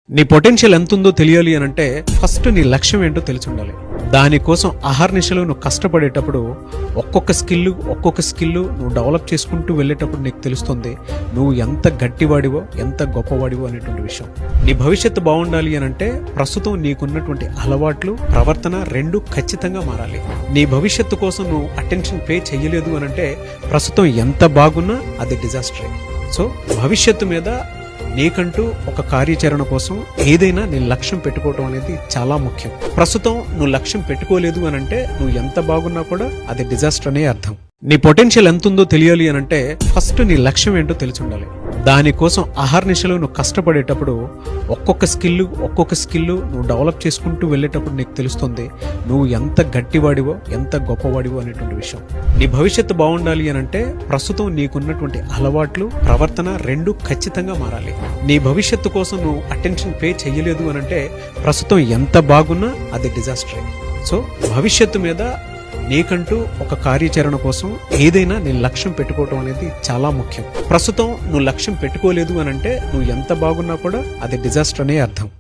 నీ పొటెన్షియల్ ఎంతుందో తెలియాలి అనంటే ఫస్ట్ నీ లక్ష్యం ఏంటో తెలిసి ఉండాలి. దానికోసం అహర్నిశలు నువ్వు కష్టపడేటప్పుడు ఒక్కొక్క స్కిల్ నువ్వు డెవలప్ చేసుకుంటూ వెళ్ళేటప్పుడు నీకు తెలుస్తుంది నువ్వు ఎంత గట్టివాడివో ఎంత గొప్పవాడివో అనేటువంటి విషయం. నీ భవిష్యత్తు బాగుండాలి అనంటే ప్రస్తుతం నీకున్నటువంటి అలవాట్లు ప్రవర్తన రెండు ఖచ్చితంగా మారాలి. నీ భవిష్యత్తు కోసం నువ్వు అటెన్షన్ పే చేయలేదు అనంటే ప్రస్తుతం ఎంత బాగున్నా అది డిజాస్టరే. సో భవిష్యత్తు మీద నీకంటూ ఒక కార్యాచరణ కోసం ఏదైనా నీ లక్ష్యం పెట్టుకోవటం అనేది చాలా ముఖ్యం. ప్రస్తుతం నువ్వు లక్ష్యం పెట్టుకోలేదు అనంటే నువ్వు ఎంత బాగున్నా కూడా అది డిజాస్టర్ అనే అర్థం. నీ పొటెన్షియల్ ఎంతుందో తెలియాలి అనంటే ఫస్ట్ నీ లక్ష్యం ఏంటో తెలిసి ఉండాలి. దానికోసం అహర్నిశలు నువ్వు కష్టపడేటప్పుడు ఒక్కొక్క స్కిల్ నువ్వు డెవలప్ చేసుకుంటూ వెళ్ళేటప్పుడు నీకు తెలుస్తుంది నువ్వు ఎంత గట్టివాడివో ఎంత గొప్పవాడివో అనేటువంటి విషయం. నీ భవిష్యత్తు బాగుండాలి అనంటే ప్రస్తుతం నీకున్నటువంటి అలవాట్లు ప్రవర్తన రెండు ఖచ్చితంగా మారాలి. నీ భవిష్యత్తు కోసం నువ్వు అటెన్షన్ పే చేయలేదు అనంటే ప్రస్తుతం ఎంత బాగున్నా అది డిజాస్టరే. సో భవిష్యత్తు మీద నీకంటూ ఒక కార్యాచరణ కోసం ఏదైనా నీ లక్ష్యం పెట్టుకోవటం అనేది చాలా ముఖ్యం. ప్రస్తుతం నువ్వు లక్ష్యం పెట్టుకోలేదు అనంటే నువ్వు ఎంత బాగున్నా కూడా అది డిజాస్టర్ అనే అర్థం.